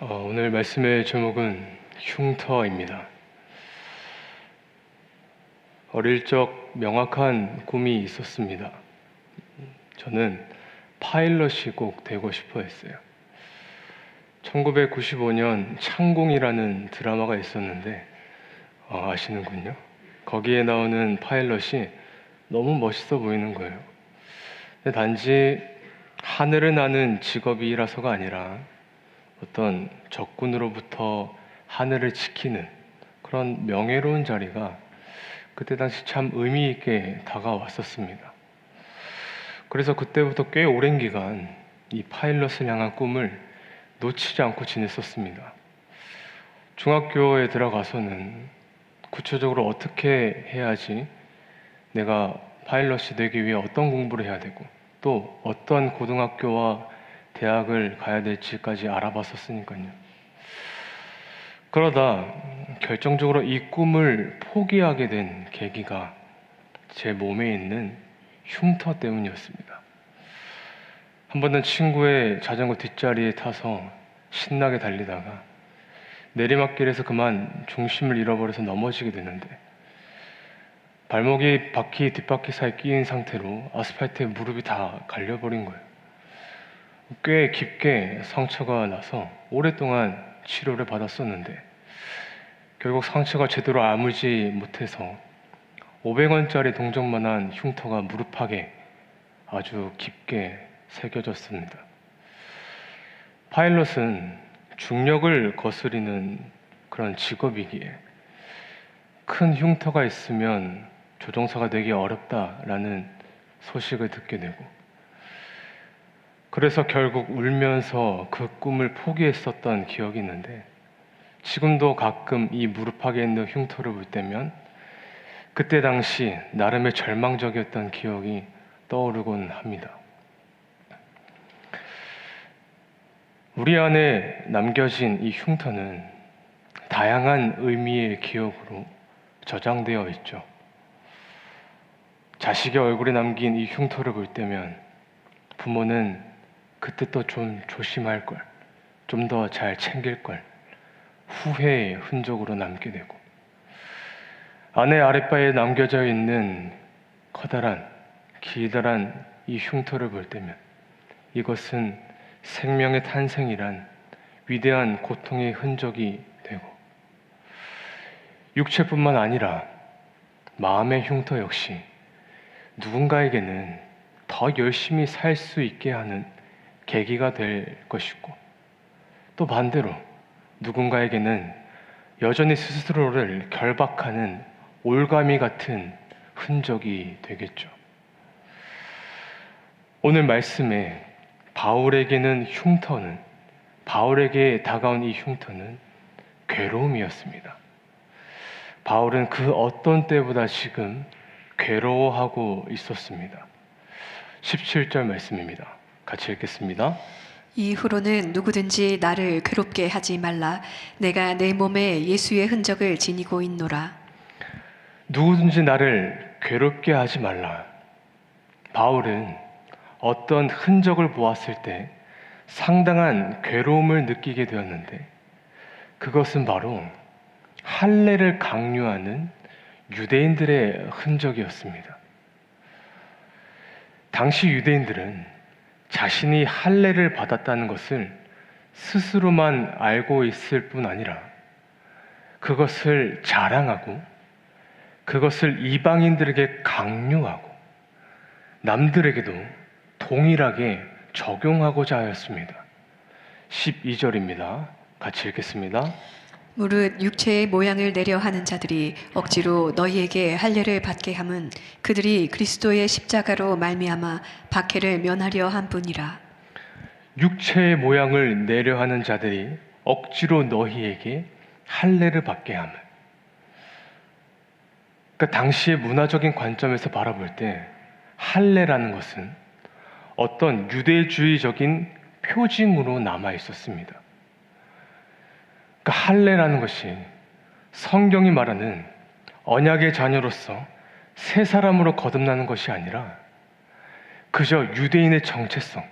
오늘 말씀의 제목은 흉터입니다. 어릴 적 명확한 꿈이 있었습니다. 저는 파일럿이 꼭 되고 싶어 했어요. 1995년 창공이라는 드라마가 있었는데 아시는군요. 거기에 나오는 파일럿이 너무 멋있어 보이는 거예요. 근데 단지 하늘을 나는 직업이라서가 아니라 어떤 적군으로부터 하늘을 지키는 그런 명예로운 자리가 그때 당시 참 의미 있게 다가왔었습니다. 그래서 그때부터 꽤 오랜 기간 이 파일럿을 향한 꿈을 놓치지 않고 지냈었습니다. 중학교에 들어가서는 구체적으로 어떻게 해야지 내가 파일럿이 되기 위해 어떤 공부를 해야 되고 또 어떤 고등학교와 대학을 가야 될지까지 알아봤었으니까요. 그러다 결정적으로 이 꿈을 포기하게 된 계기가 제 몸에 있는 흉터 때문이었습니다. 한 번은 친구의 자전거 뒷자리에 타서 신나게 달리다가 내리막길에서 그만 중심을 잃어버려서 넘어지게 되는데 발목이 바퀴 뒷바퀴 사이에 끼인 상태로 아스팔트에 무릎이 다 갈려버린 거예요. 꽤 깊게 상처가 나서 오랫동안 치료를 받았었는데 결국 상처가 제대로 아물지 못해서 500원짜리 동전만한 흉터가 무릎팍에 아주 깊게 새겨졌습니다. 파일럿은 중력을 거스리는 그런 직업이기에 큰 흉터가 있으면 조종사가 되기 어렵다라는 소식을 듣게 되고 그래서 결국 울면서 그 꿈을 포기했었던 기억이 있는데 지금도 가끔 이 무릎팍에 있는 흉터를 볼 때면 그때 당시 나름의 절망적이었던 기억이 떠오르곤 합니다. 우리 안에 남겨진 이 흉터는 다양한 의미의 기억으로 저장되어 있죠. 자식의 얼굴에 남긴 이 흉터를 볼 때면 부모는 그때 또 좀 조심할 걸, 좀 더 잘 챙길 걸 후회의 흔적으로 남게 되고 아내 아랫바에 남겨져 있는 커다란 기다란 이 흉터를 볼 때면 이것은 생명의 탄생이란 위대한 고통의 흔적이 되고 육체뿐만 아니라 마음의 흉터 역시 누군가에게는 더 열심히 살 수 있게 하는 계기가 될 것이고 또 반대로 누군가에게는 여전히 스스로를 결박하는 올가미 같은 흔적이 되겠죠. 오늘 말씀에 바울에게 다가온 이 흉터는 괴로움이었습니다. 바울은 그 어떤 때보다 지금 괴로워하고 있었습니다. 17절 말씀입니다. 같이 읽겠습니다. 이후로는 누구든지 나를 괴롭게 하지 말라. 내가 내 몸에 예수의 흔적을 지니고 있노라. 누구든지 나를 괴롭게 하지 말라. 바울은 어떤 흔적을 보았을 때 상당한 괴로움을 느끼게 되었는데 그것은 바로 할례를 강요하는 유대인들의 흔적이었습니다. 당시 유대인들은 자신이 할례를 받았다는 것을 스스로만 알고 있을 뿐 아니라 그것을 자랑하고 그것을 이방인들에게 강요하고 남들에게도 동일하게 적용하고자 하였습니다. 12절입니다. 같이 읽겠습니다. 무릇 육체의 모양을 내려 하는 자들이 억지로 너희에게 할례를 받게 함은 그들이 그리스도의 십자가로 말미암아 박해를 면하려 한 뿐이라. 육체의 모양을 내려 하는 자들이 억지로 너희에게 할례를 받게 함은, 그러니까 당시의 문화적인 관점에서 바라볼 때 할례라는 것은 어떤 유대주의적인 표징으로 남아 있었습니다. 그러니까 할례라는 것이 성경이 말하는 언약의 자녀로서 새 사람으로 거듭나는 것이 아니라 그저 유대인의 정체성,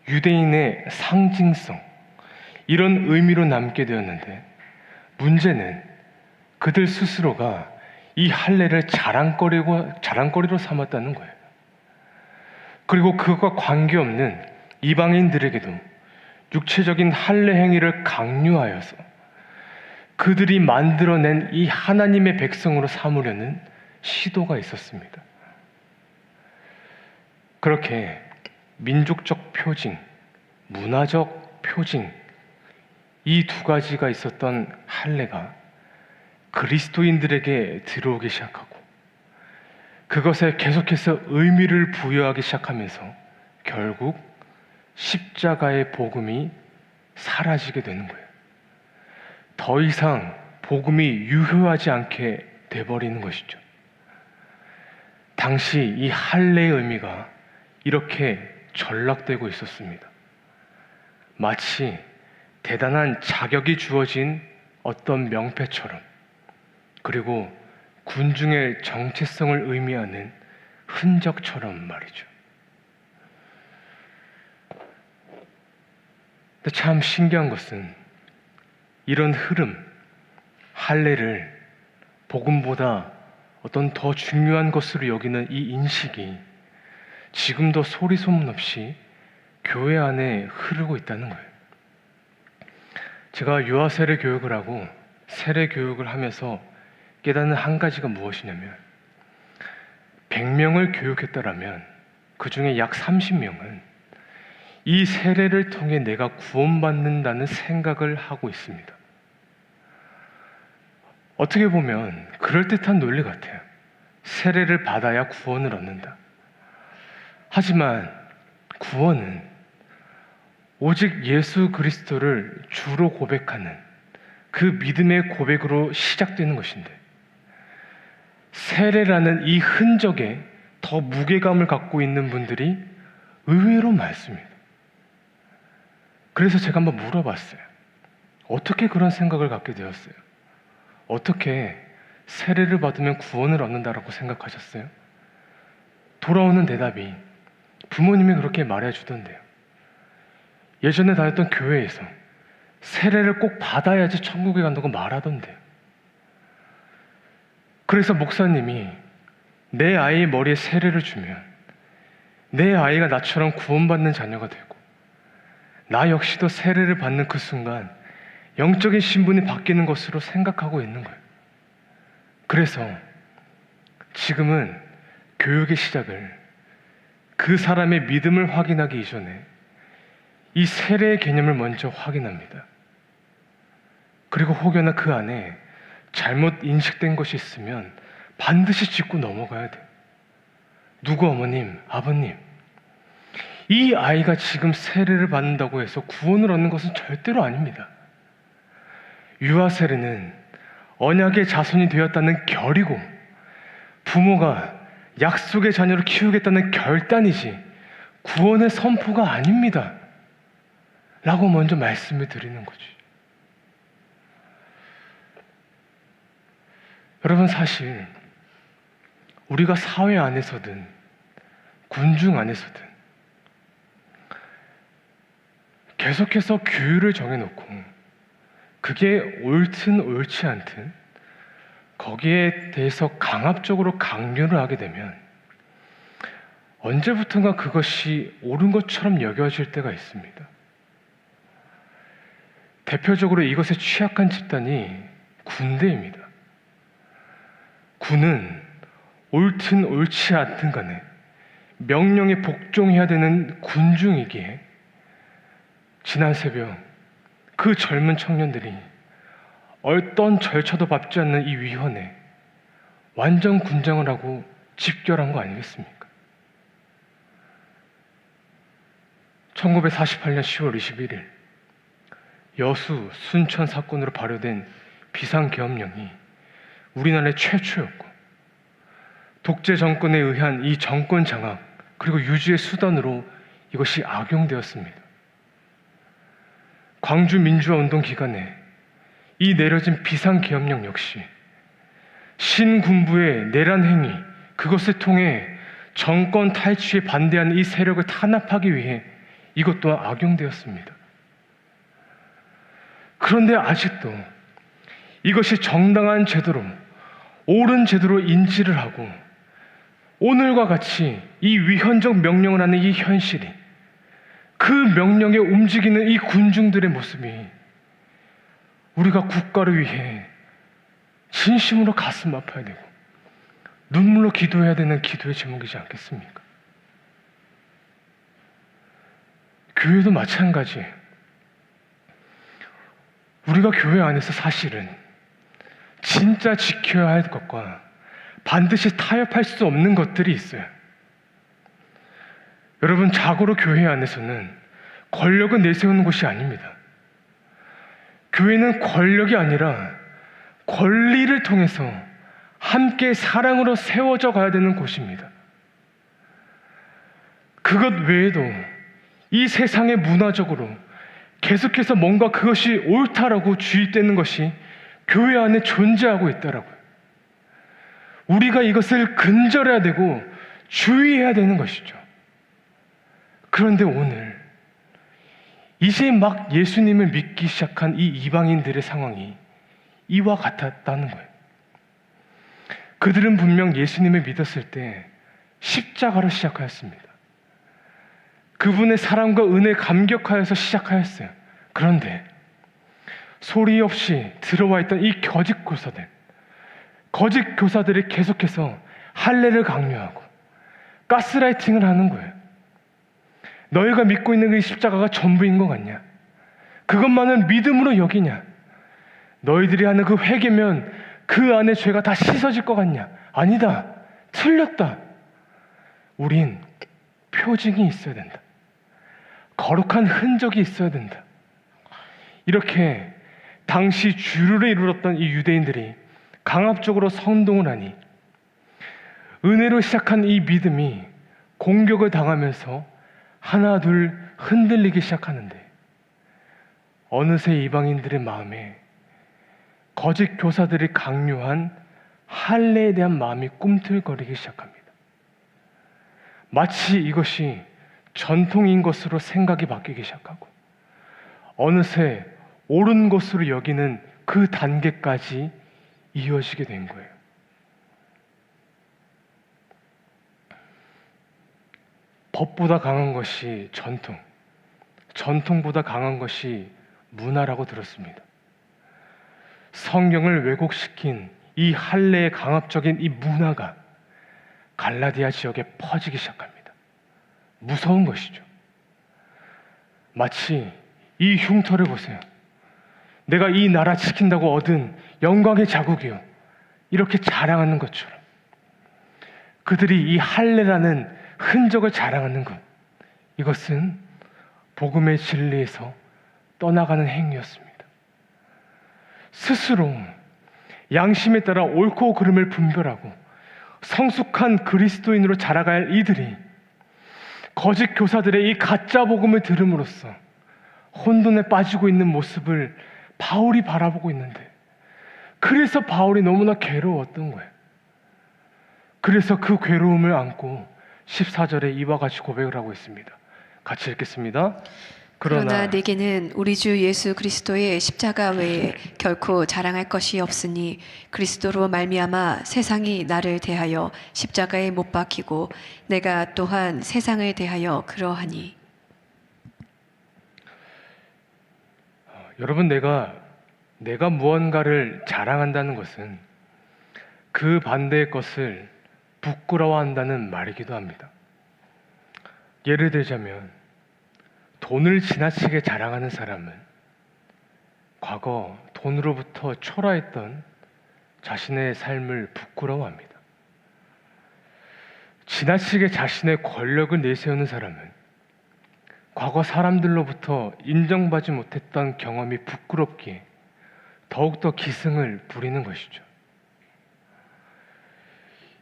유대인의 상징성, 이런 의미로 남게 되었는데, 문제는 그들 스스로가 이 할례를 자랑거리로 삼았다는 거예요. 그리고 그것과 관계없는 이방인들에게도 육체적인 할례 행위를 강요하여서 그들이 만들어낸 이 하나님의 백성으로 삼으려는 시도가 있었습니다. 그렇게 민족적 표징, 문화적 표징, 이 두 가지가 있었던 할례가 그리스도인들에게 들어오기 시작하고 그것에 계속해서 의미를 부여하기 시작하면서 결국 십자가의 복음이 사라지게 되는 거예요. 더 이상 복음이 유효하지 않게 돼버리는 것이죠. 당시 이 할례의 의미가 이렇게 전락되고 있었습니다. 마치 대단한 자격이 주어진 어떤 명패처럼, 그리고 군중의 정체성을 의미하는 흔적처럼 말이죠. 근데 참 신기한 것은 이런 흐름, 할례를 복음보다 어떤 더 중요한 것으로 여기는 이 인식이 지금도 소리 소문 없이 교회 안에 흐르고 있다는 거예요. 제가 유아 세례 교육을 하고 세례 교육을 하면서 깨닫는 한 가지가 무엇이냐면, 100명을 교육했다라면 그 중에 약 30명은 이 세례를 통해 내가 구원받는다는 생각을 하고 있습니다. 어떻게 보면 그럴듯한 논리 같아요. 세례를 받아야 구원을 얻는다. 하지만 구원은 오직 예수 그리스도를 주로 고백하는 그 믿음의 고백으로 시작되는 것인데, 세례라는 이 흔적에 더 무게감을 갖고 있는 분들이 의외로 많습니다. 그래서 제가 한번 물어봤어요. 어떻게 그런 생각을 갖게 되었어요? 어떻게 세례를 받으면 구원을 얻는다라고 생각하셨어요? 돌아오는 대답이 부모님이 그렇게 말해주던데요. 예전에 다녔던 교회에서 세례를 꼭 받아야지 천국에 간다고 말하던데요. 그래서 목사님이 내 아이의 머리에 세례를 주면 내 아이가 나처럼 구원받는 자녀가 되고, 나 역시도 세례를 받는 그 순간 영적인 신분이 바뀌는 것으로 생각하고 있는 거예요. 그래서 지금은 교육의 시작을 그 사람의 믿음을 확인하기 이전에 이 세례의 개념을 먼저 확인합니다. 그리고 혹여나 그 안에 잘못 인식된 것이 있으면 반드시 짚고 넘어가야 돼요. 누구 어머님, 아버님, 이 아이가 지금 세례를 받는다고 해서 구원을 얻는 것은 절대로 아닙니다. 유아 세례는 언약의 자손이 되었다는 결이고 부모가 약속의 자녀를 키우겠다는 결단이지 구원의 선포가 아닙니다. 라고 먼저 말씀을 드리는 거지. 여러분, 사실 우리가 사회 안에서든 군중 안에서든 계속해서 규율을 정해놓고 그게 옳든 옳지 않든 거기에 대해서 강압적으로 강요를 하게 되면 언제부턴가 그것이 옳은 것처럼 여겨질 때가 있습니다. 대표적으로 이것에 취약한 집단이 군대입니다. 군은 옳든 옳지 않든 간에 명령에 복종해야 되는 군중이기에 지난 새벽 그 젊은 청년들이 어떤 절차도 밟지 않는 이 위헌에 완전 군장을 하고 집결한 거 아니겠습니까? 1948년 10월 21일 여수 순천 사건으로 발효된 비상계엄령이 우리나라의 최초였고, 독재 정권에 의한 이 정권 장악 그리고 유지의 수단으로 이것이 악용되었습니다. 광주 민주화운동 기간에 이 내려진 비상계엄령 역시 신군부의 내란 행위, 그것을 통해 정권 탈취에 반대하는 이 세력을 탄압하기 위해 이것 또한 악용되었습니다. 그런데 아직도 이것이 정당한 제도로, 옳은 제도로 인지를 하고 오늘과 같이 이 위헌적 명령을 하는 이 현실이, 그 명령에 움직이는 이 군중들의 모습이 우리가 국가를 위해 진심으로 가슴 아파야 되고 눈물로 기도해야 되는 기도의 제목이지 않겠습니까? 교회도 마찬가지예요. 우리가 교회 안에서 사실은 진짜 지켜야 할 것과 반드시 타협할 수 없는 것들이 있어요. 여러분, 자고로 교회 안에서는 권력을 내세우는 것이 아닙니다. 교회는 권력이 아니라 권리를 통해서 함께 사랑으로 세워져 가야 되는 곳입니다. 그것 외에도 이 세상의 문화적으로 계속해서 뭔가 그것이 옳다라고 주입되는 것이 교회 안에 존재하고 있다라고요. 우리가 이것을 근절해야 되고 주의해야 되는 것이죠. 그런데 오늘 이제 막 예수님을 믿기 시작한 이 이방인들의 상황이 이와 같았다는 거예요. 그들은 분명 예수님을 믿었을 때 십자가로 시작하였습니다. 그분의 사랑과 은혜에 감격하여서 시작하였어요. 그런데 소리 없이 들어와 있던 이 거짓 교사들이 계속해서 할례를 강요하고 가스라이팅을 하는 거예요. 너희가 믿고 있는 그 십자가가 전부인 것 같냐? 그것만을 믿음으로 여기냐? 너희들이 하는 그 회개면 그 안에 죄가 다 씻어질 것 같냐? 아니다. 틀렸다. 우린 표징이 있어야 된다. 거룩한 흔적이 있어야 된다. 이렇게 당시 주류를 이루었던 이 유대인들이 강압적으로 선동을 하니 은혜로 시작한 이 믿음이 공격을 당하면서 하나 둘 흔들리기 시작하는데 어느새 이방인들의 마음에 거짓 교사들이 강요한 할례에 대한 마음이 꿈틀거리기 시작합니다. 마치 이것이 전통인 것으로 생각이 바뀌기 시작하고 어느새 옳은 것으로 여기는 그 단계까지 이어지게 된 거예요. 법보다 강한 것이 전통, 전통보다 강한 것이 문화라고 들었습니다. 성경을 왜곡시킨 이 할례의 강압적인 이 문화가 갈라디아 지역에 퍼지기 시작합니다. 무서운 것이죠. 마치 이 흉터를 보세요. 내가 이 나라 지킨다고 얻은 영광의 자국이요, 이렇게 자랑하는 것처럼 그들이 이 할례라는 흔적을 자랑하는 것, 이것은 복음의 진리에서 떠나가는 행위였습니다. 스스로 양심에 따라 옳고 그름을 분별하고 성숙한 그리스도인으로 자라갈 이들이 거짓 교사들의 이 가짜 복음을 들음으로써 혼돈에 빠지고 있는 모습을 바울이 바라보고 있는데, 그래서 바울이 너무나 괴로웠던 거예요. 그래서 그 괴로움을 안고 14절에 이와 같이 고백을 하고 있습니다. 같이 읽겠습니다. 그러나 내게는 우리 주 예수 그리스도의 십자가 외에 결코 자랑할 것이 없으니 그리스도로 말미암아 세상이 나를 대하여 십자가에 못 박히고 내가 또한 세상을 대하여 그러하니. 여러분, 내가 무언가를 자랑한다는 것은 그 반대의 것을 부끄러워한다는 말이기도 합니다. 예를 들자면 돈을 지나치게 자랑하는 사람은 과거 돈으로부터 초라했던 자신의 삶을 부끄러워합니다. 지나치게 자신의 권력을 내세우는 사람은 과거 사람들로부터 인정받지 못했던 경험이 부끄럽기에 더욱더 기승을 부리는 것이죠.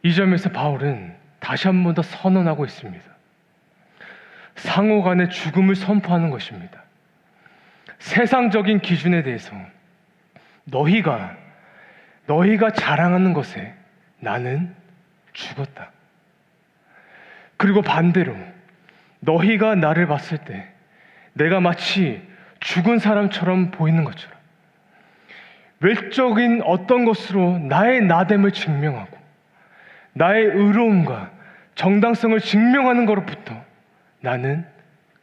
이 점에서 바울은 다시 한 번 더 선언하고 있습니다. 상호 간의 죽음을 선포하는 것입니다. 세상적인 기준에 대해서 너희가 자랑하는 것에 나는 죽었다. 그리고 반대로 너희가 나를 봤을 때 내가 마치 죽은 사람처럼 보이는 것처럼 외적인 어떤 것으로 나의 나됨을 증명하고 나의 의로움과 정당성을 증명하는 것로부터 나는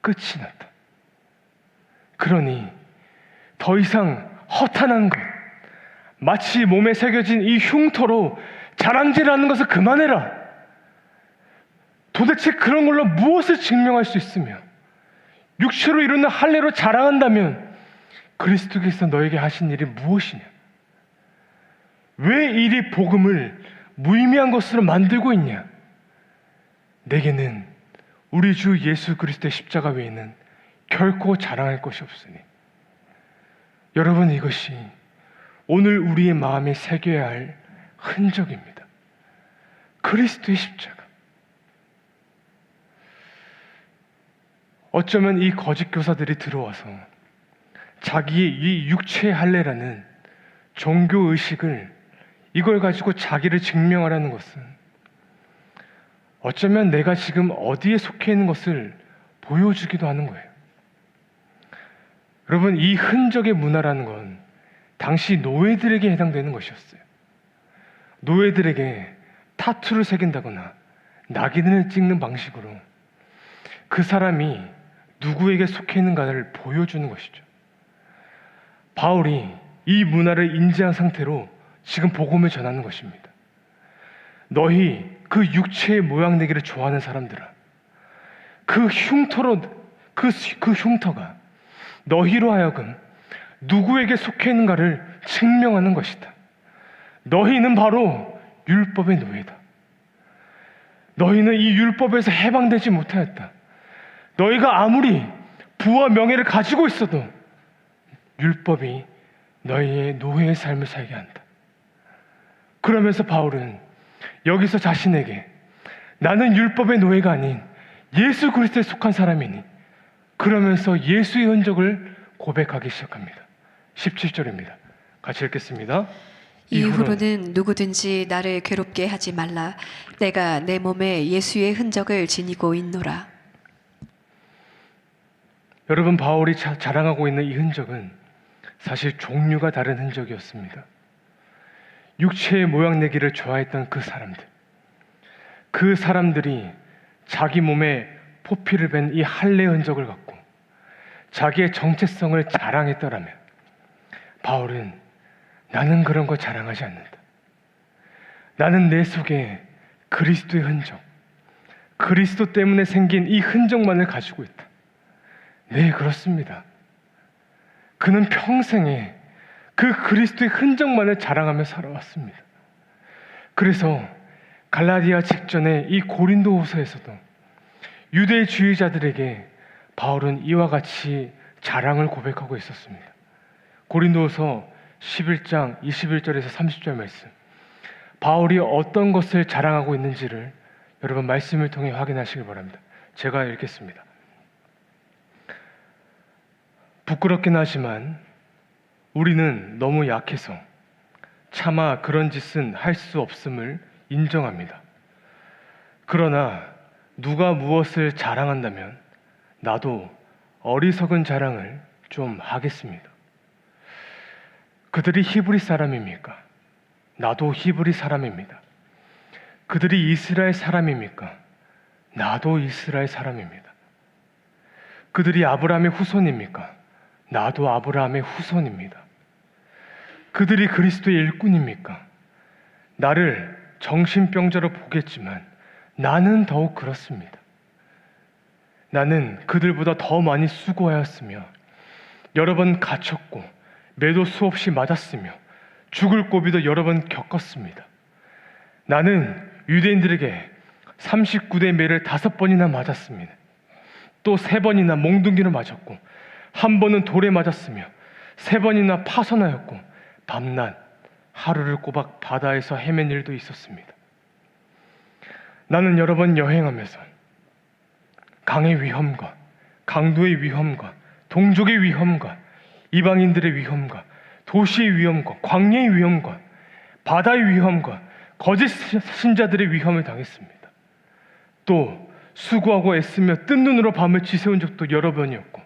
끝이 났다. 그러니 더 이상 허탄한 것, 마치 몸에 새겨진 이 흉터로 자랑질하는 것을 그만해라. 도대체 그런 걸로 무엇을 증명할 수 있으며 육체로 이루는 할례로 자랑한다면 그리스도께서 너에게 하신 일이 무엇이냐? 왜 이리 복음을 무의미한 것으로 만들고 있냐? 내게는 우리 주 예수 그리스도의 십자가 외에는 결코 자랑할 것이 없으니. 여러분, 이것이 오늘 우리의 마음에 새겨야 할 흔적입니다. 그리스도의 십자가. 어쩌면 이 거짓 교사들이 들어와서 자기의 이 육체의 할례라는 종교 의식을 이걸 가지고 자기를 증명하라는 것은 어쩌면 내가 지금 어디에 속해 있는 것을 보여주기도 하는 거예요. 여러분, 이 흔적의 문화라는 건 당시 노예들에게 해당되는 것이었어요. 노예들에게 타투를 새긴다거나 낙인을 찍는 방식으로 그 사람이 누구에게 속해 있는가를 보여주는 것이죠. 바울이 이 문화를 인지한 상태로 지금 복음을 전하는 것입니다. 너희 그 육체의 모양 내기를 좋아하는 사람들아, 그 흉터가 너희로 하여금 누구에게 속해 있는가를 증명하는 것이다. 너희는 바로 율법의 노예다. 너희는 이 율법에서 해방되지 못하였다. 너희가 아무리 부와 명예를 가지고 있어도 율법이 너희의 노예의 삶을 살게 한다. 그러면서 바울은 여기서 자신에게 나는 율법의 노예가 아닌 예수 그리스도에 속한 사람이니, 그러면서 예수의 흔적을 고백하기 시작합니다. 17절입니다. 같이 읽겠습니다. 이후로는 누구든지 나를 괴롭게 하지 말라. 내가 내 몸에 예수의 흔적을 지니고 있노라. 여러분, 바울이 자랑하고 있는 이 흔적은 사실 종류가 다른 흔적이었습니다. 육체의 모양 내기를 좋아했던 그 사람들이 자기 몸에 포피를 밴 이 할례 흔적을 갖고 자기의 정체성을 자랑했더라면, 바울은 나는 그런 거 자랑하지 않는다. 나는 내 속에 그리스도의 흔적, 그리스도 때문에 생긴 이 흔적만을 가지고 있다. 네, 그렇습니다. 그는 평생에 그 그리스도의 흔적만을 자랑하며 살아왔습니다. 그래서 갈라디아 직전에 이 고린도후서에서도 유대주의자들에게 바울은 이와 같이 자랑을 고백하고 있었습니다. 고린도후서 11장 21절에서 30절 말씀, 바울이 어떤 것을 자랑하고 있는지를 여러분 말씀을 통해 확인하시길 바랍니다. 제가 읽겠습니다. 부끄럽긴 하지만 우리는 너무 약해서 차마 그런 짓은 할 수 없음을 인정합니다. 그러나 누가 무엇을 자랑한다면 나도 어리석은 자랑을 좀 하겠습니다. 그들이 히브리 사람입니까? 나도 히브리 사람입니다. 그들이 이스라엘 사람입니까? 나도 이스라엘 사람입니다. 그들이 아브라함의 후손입니까? 나도 아브라함의 후손입니다. 그들이 그리스도의 일꾼입니까? 나를 정신병자로 보겠지만 나는 더욱 그렇습니다. 나는 그들보다 더 많이 수고하였으며 여러 번 갇혔고 매도 수없이 맞았으며 죽을 고비도 여러 번 겪었습니다. 나는 유대인들에게 39대 매를 5번이나 맞았습니다. 또 3번이나 몽둥이로 맞았고, 한 번은 돌에 맞았으며 3번이나 파선하였고, 밤낮 하루를 꼬박 바다에서 헤맨 일도 있었습니다. 나는 여러 번 여행하면서 강의 위험과 강도의 위험과 동족의 위험과 이방인들의 위험과 도시의 위험과 광야의 위험과 바다의 위험과 거짓 신자들의 위험을 당했습니다. 또 수고하고 애쓰며 뜬 눈으로 밤을 지새운 적도 여러 번이었고,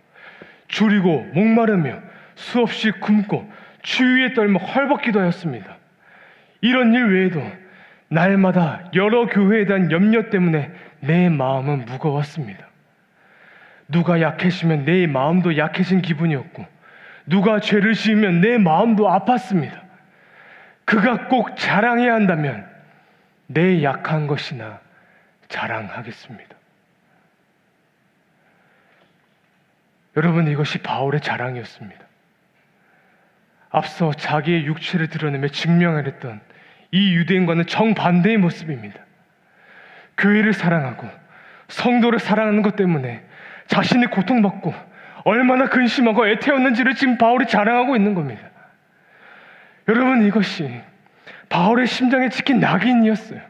줄이고 목마르며 수없이 굶고 추위에 떨며 헐벗기도 하였습니다. 이런 일 외에도 날마다 여러 교회에 대한 염려 때문에 내 마음은 무거웠습니다. 누가 약해지면 내 마음도 약해진 기분이었고, 누가 죄를 지으면 내 마음도 아팠습니다. 그가 꼭 자랑해야 한다면 내 약한 것이나 자랑하겠습니다. 여러분, 이것이 바울의 자랑이었습니다. 앞서 자기의 육체를 드러내며 증명하랬던 이 유대인과는 정반대의 모습입니다. 교회를 사랑하고 성도를 사랑하는 것 때문에 자신이 고통받고 얼마나 근심하고 애태웠는지를 지금 바울이 자랑하고 있는 겁니다. 여러분, 이것이 바울의 심장에 찍힌 낙인이었어요.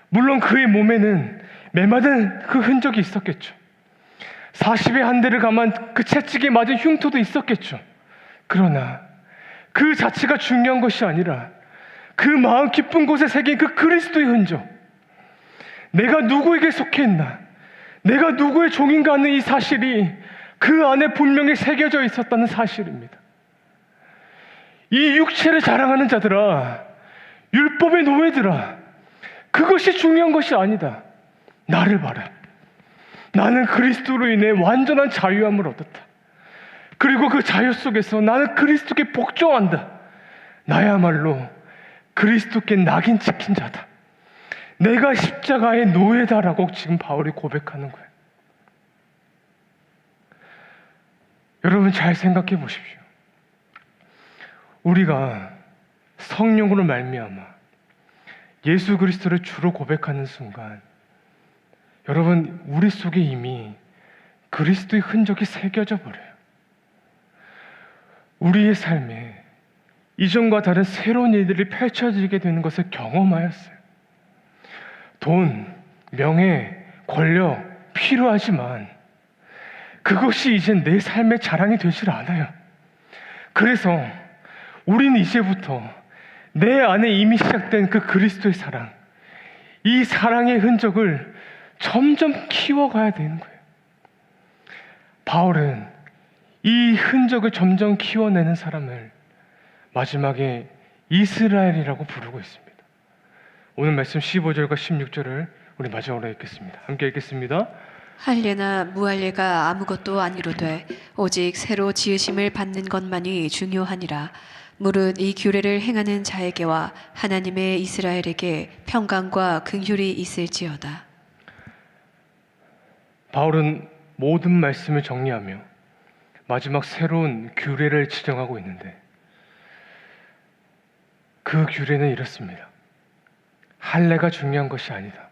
물론 그의 몸에는 매맞은 그 흔적이 있었겠죠. 40의 한 대를 감한 그 채찍에 맞은 흉터도 있었겠죠. 그러나 그 자체가 중요한 것이 아니라 그 마음 깊은 곳에 새긴 그 그리스도의 흔적, 내가 누구에게 속해 있나, 내가 누구의 종인가 하는 이 사실이 그 안에 분명히 새겨져 있었다는 사실입니다. 이 육체를 자랑하는 자들아, 율법의 노예들아, 그것이 중요한 것이 아니다. 나를 봐라. 나는 그리스도로 인해 완전한 자유함을 얻었다. 그리고 그 자유 속에서 나는 그리스도께 복종한다. 나야말로 그리스도께 낙인 찍힌 자다. 내가 십자가의 노예다라고 지금 바울이 고백하는 거예요. 여러분, 잘 생각해 보십시오. 우리가 성령으로 말미암아 예수 그리스도를 주로 고백하는 순간, 여러분, 우리 속에 이미 그리스도의 흔적이 새겨져 버려요. 우리의 삶에 이전과 다른 새로운 일들이 펼쳐지게 되는 것을 경험하였어요. 돈, 명예, 권력 필요하지만 그것이 이제 내 삶의 자랑이 되질 않아요. 그래서 우리는 이제부터 내 안에 이미 시작된 그 그리스도의 사랑, 이 사랑의 흔적을 점점 키워가야 되는 거예요. 바울은 이 흔적을 점점 키워내는 사람을 마지막에 이스라엘이라고 부르고 있습니다. 오늘 말씀 15절과 16절을 우리 마지막으로 읽겠습니다. 함께 읽겠습니다. 할례나 무할례가 아무것도 아니로되 오직 새로 지으심을 받는 것만이 중요하니라. 무릇 이 규례를 행하는 자에게와 하나님의 이스라엘에게 평강과 긍휼이 있을지어다. 바울은 모든 말씀을 정리하며 마지막 새로운 규례를 지정하고 있는데, 그 규례는 이렇습니다. 할례가 중요한 것이 아니다.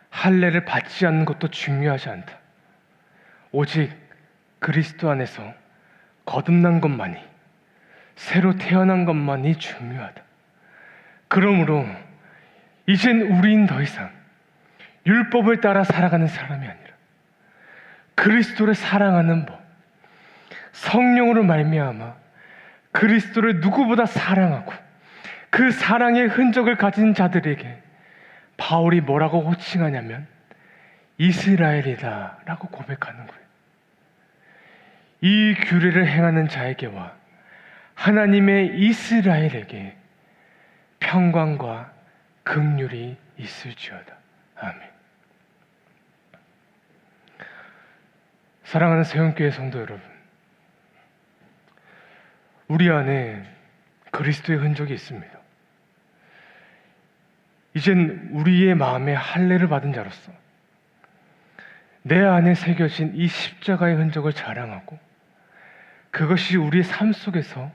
할례를 받지 않는 것도 중요하지 않다. 오직 그리스도 안에서 거듭난 것만이, 새로 태어난 것만이 중요하다. 그러므로 이젠 우린 더 이상 율법을 따라 살아가는 사람이 아니라 그리스도를 사랑하는 법, 성령으로 말미암아 그리스도를 누구보다 사랑하고 그 사랑의 흔적을 가진 자들에게 바울이 뭐라고 호칭하냐면 이스라엘이다 라고 고백하는 거예요. 이 규례를 행하는 자에게와 하나님의 이스라엘에게 평강과 긍휼이 있을지어다. 아멘. 사랑하는 세운교회 성도 여러분, 우리 안에 그리스도의 흔적이 있습니다. 이젠 우리의 마음에 할례를 받은 자로서 내 안에 새겨진 이 십자가의 흔적을 자랑하고 그것이 우리의 삶 속에서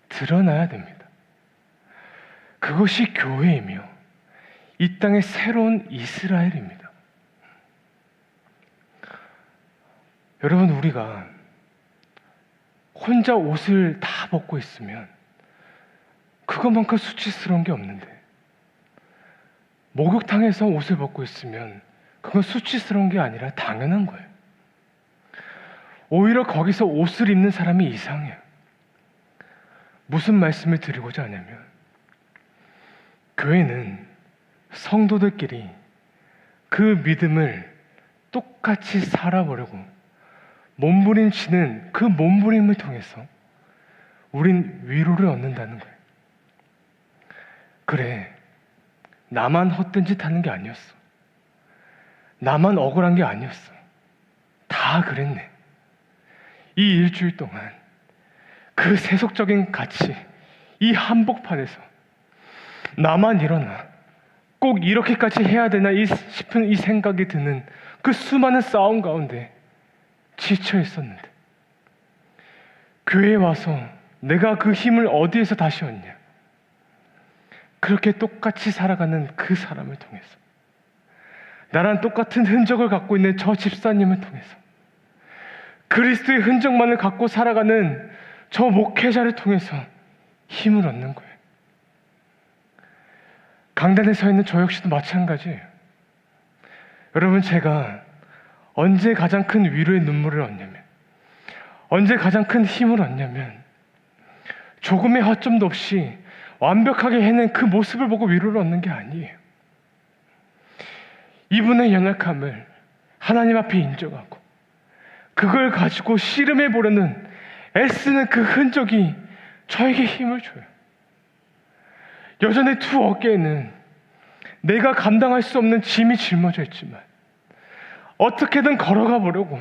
드러나야 됩니다. 그것이 교회이며 이 땅의 새로운 이스라엘입니다. 여러분, 우리가 혼자 옷을 다 벗고 있으면 그것만큼 수치스러운 게 없는데, 목욕탕에서 옷을 벗고 있으면 그건 수치스러운 게 아니라 당연한 거예요. 오히려 거기서 옷을 입는 사람이 이상해요. 무슨 말씀을 드리고자 하냐면, 교회는 성도들끼리 그 믿음을 똑같이 살아보려고 몸부림치는 그 몸부림을 통해서 우린 위로를 얻는다는 거예요. 그래, 나만 헛된 짓 하는 게 아니었어. 나만 억울한 게 아니었어. 다 그랬네. 이 일주일 동안 그 세속적인 가치, 이 한복판에서 나만 일어나 꼭 이렇게까지 해야 되나 싶은 이 생각이 드는 그 수많은 싸움 가운데 지쳐 있었는데, 교회에 와서 내가 그 힘을 어디에서 다시 얻냐? 그렇게 똑같이 살아가는 그 사람을 통해서, 나랑 똑같은 흔적을 갖고 있는 저 집사님을 통해서, 그리스도의 흔적만을 갖고 살아가는 저 목회자를 통해서 힘을 얻는 거예요. 강단에 서 있는 저 역시도 마찬가지예요. 여러분, 제가 언제 가장 큰 위로의 눈물을 얻냐면, 언제 가장 큰 힘을 얻냐면, 조금의 허점도 없이 완벽하게 해낸 그 모습을 보고 위로를 얻는 게 아니에요. 이분의 연약함을 하나님 앞에 인정하고 그걸 가지고 씨름해 보려는 애쓰는 그 흔적이 저에게 힘을 줘요. 여전히 두 어깨에는 내가 감당할 수 없는 짐이 짊어져 있지만 어떻게든 걸어가 보려고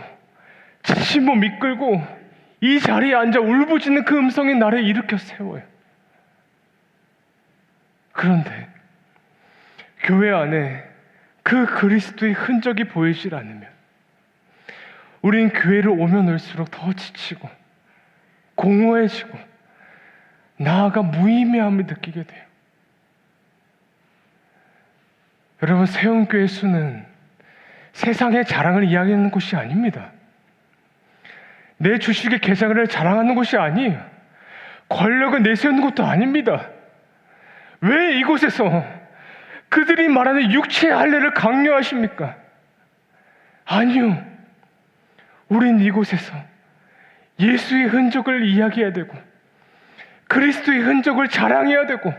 지친 몸 이끌고 이 자리에 앉아 울부짖는 그 음성이 나를 일으켜 세워요. 그런데 교회 안에 그 그리스도의 흔적이 보이질 않으면 우린 교회를 오면 올수록 더 지치고 공허해지고 나아가 무의미함을 느끼게 돼요. 여러분, 세움교회 수는 세상의 자랑을 이야기하는 곳이 아닙니다. 내 주식의 계좌를 자랑하는 곳이 아니에요. 권력을 내세우는 것도 아닙니다. 왜 이곳에서 그들이 말하는 육체의 할례를 강요하십니까? 아니요. 우린 이곳에서 예수의 흔적을 이야기해야 되고 그리스도의 흔적을 자랑해야 되고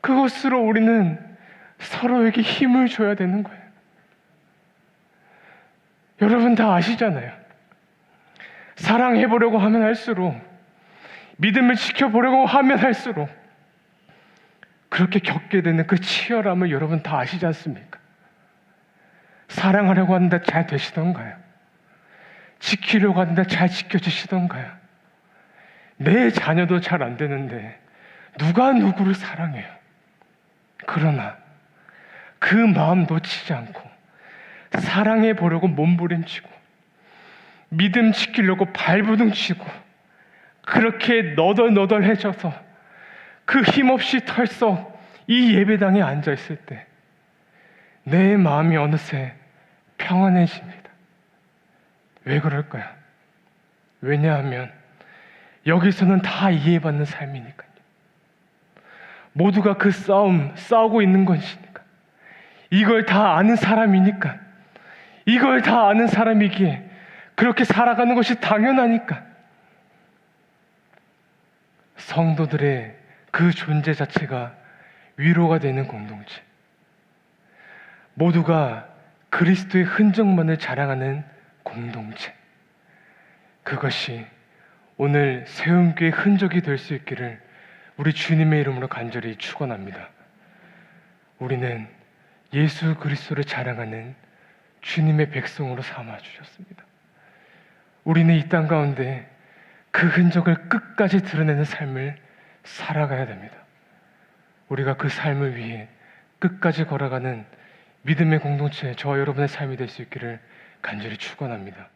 그것으로 우리는 서로에게 힘을 줘야 되는 거예요. 여러분 다 아시잖아요. 사랑해보려고 하면 할수록, 믿음을 지켜보려고 하면 할수록 그렇게 겪게 되는 그 치열함을 여러분 다 아시지 않습니까? 사랑하려고 하는데 잘 되시던가요? 지키려고 하는데 잘 지켜지시던가요? 내 자녀도 잘 안 되는데 누가 누구를 사랑해요? 그러나 그 마음 놓치지 않고 사랑해 보려고 몸부림치고 믿음 지키려고 발부둥치고 그렇게 너덜너덜해져서 그 힘없이 털썩 이 예배당에 앉아있을 때 내 마음이 어느새 평안해집니다. 왜 그럴까요? 왜냐하면 여기서는 다 이해받는 삶이니까요. 모두가 그 싸우고 있는 것이니까. 이걸 다 아는 사람이니까. 이걸 다 아는 사람이기에 그렇게 살아가는 것이 당연하니까. 성도들의 그 존재 자체가 위로가 되는 공동체. 모두가 그리스도의 흔적만을 자랑하는 공동체. 그것이 오늘 세움교의 흔적이 될 수 있기를 우리 주님의 이름으로 간절히 축원합니다. 우리는 예수 그리스도를 자랑하는 주님의 백성으로 삼아 주셨습니다. 우리는 이 땅 가운데 그 흔적을 끝까지 드러내는 삶을 살아가야 됩니다. 우리가 그 삶을 위해 끝까지 걸어가는 믿음의 공동체, 저와 여러분의 삶이 될 수 있기를 간절히 축원합니다.